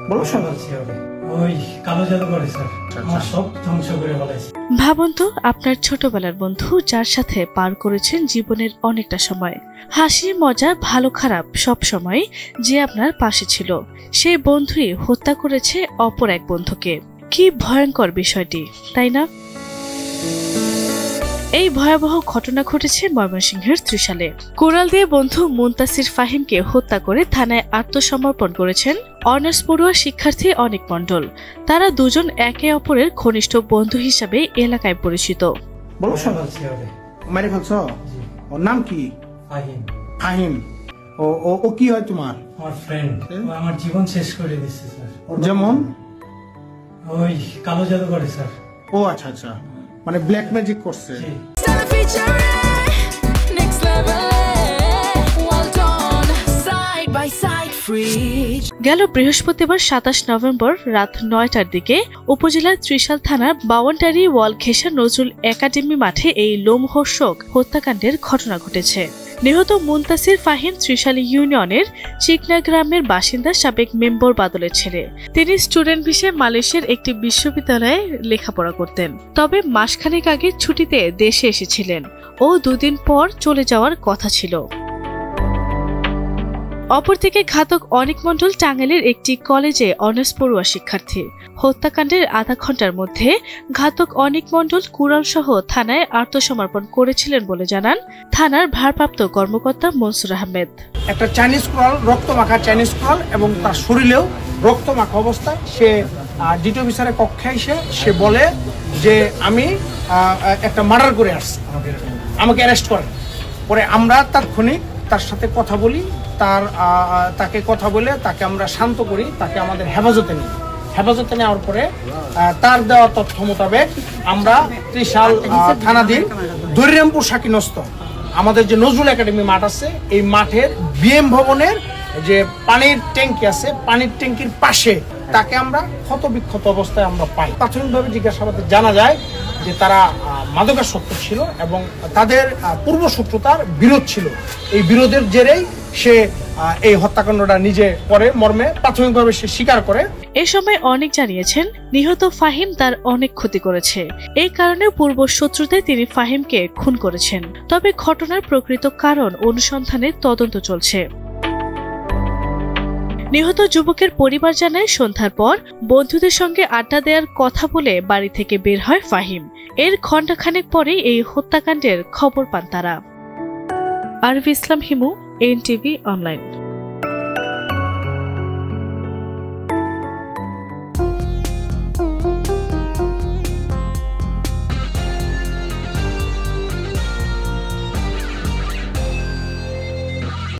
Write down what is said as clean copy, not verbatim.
বলো ওই কালো জাদু করে স্যার, আমার সব ধ্বংস করে ফেলেছে। ভাবুন তো, আপনার ছোটবেলার বন্ধু যার সাথে পার করেছেন জীবনের অনেকটা সময়, হাসি মজা ভালো খারাপ সব সময়, যে আপনার পাশে ছিল, সেই বন্ধুই হত্যা করেছে অপর এক বন্ধুকে। কি ভয়ঙ্কর বিষয়টি, তাই না? এই ভয়াবহ ঘটনা ঘটেছে ময়মনসিংহের ত্রিশালে। কোরাল দিয়ে বন্ধু মুনতাসির ফাহিমকে হত্যা করে থানায় আত্মসমর্পণ করেছেন অনার্স পড়ুয়া শিক্ষার্থী অনিক মণ্ডল। তারা দুজন একে অপরের ঘনিষ্ঠ বন্ধু হিসাবে এলাকায় পরিচিত। মেরে ফেলছ? ওর নাম কি? ফাহিম। ফাহিম? ও কি হয় তোমার? আমার ফ্রেন্ড। আমার জীবন শেষ করে দিচ্ছে স্যার। যেমন? ওই কালো জাদু করে স্যার। ও আচ্ছা আচ্ছা, মানে ব্ল্যাক ম্যাজিক করছে। গেল বৃহস্পতিবার ২৭ নভেম্বর রাত ৯টার দিকে উপজেলার ত্রিশাল থানার বাউন্ডারি ওয়াল ঘেঁষা নজরুল একাডেমি মাঠে এই লোমহর্ষক হত্যাকাণ্ডের ঘটনা ঘটেছে। নিহত মুনতাসির ফাহিম ত্রিশাল ইউনিয়নের চিকনা গ্রামের বাসিন্দা, সাবেক মেম্বার বাদলের ছেলে। তিনি স্টুডেন্ট ভিসায় মালয়েশিয়ার একটি বিশ্ববিদ্যালয়ে লেখাপড়া করতেন। তবে মাসখানেক আগে ছুটিতে দেশে এসেছিলেন ও দুদিন পর চলে যাওয়ার কথা ছিল। অপরদিকে ঘাতক অনিক মণ্ডল টাঙ্গাইলের একটি কলেজে অনার্স পড়ুয়া শিক্ষার্থী। হত্যাকাণ্ডের আধা ঘন্টার মধ্যে ঘাতক অনিক মণ্ডল কুড়াল সহ থানায় আত্মসমর্পণ করেছিলেন বলে জানান থানার ভারপ্রাপ্ত কর্মকর্তা মনসুর আহমেদ। একটা চাইনিজ কুড়াল, রক্ত মাখা চাইনিজ কুড়াল, এবং তার শরীরেও রক্ত মাখা অবস্থায় সে ডিটি অফিসারের কক্ষে এসে সে বলে যে আমি একটা মার্ডার করে আসছি, আমাকে অ্যারেস্ট করেন। পরে আমরা তাৎক্ষণিক তার সাথে কথা বলি, তাকে কথা বলে তাকে আমরা শান্ত করি, তাকে আমাদের হেফাজতে নেওয়ার পরে তার দেওয়া তথ্য মোতাবেক আমরা ত্রিশাল থানাধীন দরিরামপুর শাকিনস্ত আমাদের যে নজরুল একাডেমি মাঠ আছে, এই মাঠের বিএম ভবনের যে পানির ট্যাঙ্কি আছে, পানির ট্যাঙ্কির পাশে তাকে আমরা ক্ষতবিক্ষত অবস্থায় আমরা পাই। প্রাথমিকভাবে জিজ্ঞাসাবাদে জানা যায় যে তারা মাদকাসক্ত ছিল এবং তাদের পূর্বশত্রুতার বিরোধ ছিল। এই বিরোধের জেরেই সে এই হত্যাকাণ্ডটা নিজে করে মর্মে প্রাথমিকভাবে সে স্বীকার করে। এ সময় অনেক জানিয়েছেন নিহত ফাহিম তার অনেক ক্ষতি করেছে, এই কারণে পূর্ব শত্রুতায় তিনি ফাহিমকে খুন করেছেন। তবে ঘটনার প্রকৃত কারণ অনুসন্ধানে তদন্ত চলছে। নিহত যুবকের পরিবার জানায় সন্ধ্যার পর বন্ধুদের সঙ্গে আড্ডা দেওয়ার কথা বলে বাড়ি থেকে বের হয় ফাহিম। এর ঘণ্টাখানেক পরেই এই হত্যাকাণ্ডের খবর পান তারা। আরভি ইসলাম হিমু, এনটিভি অনলাইন।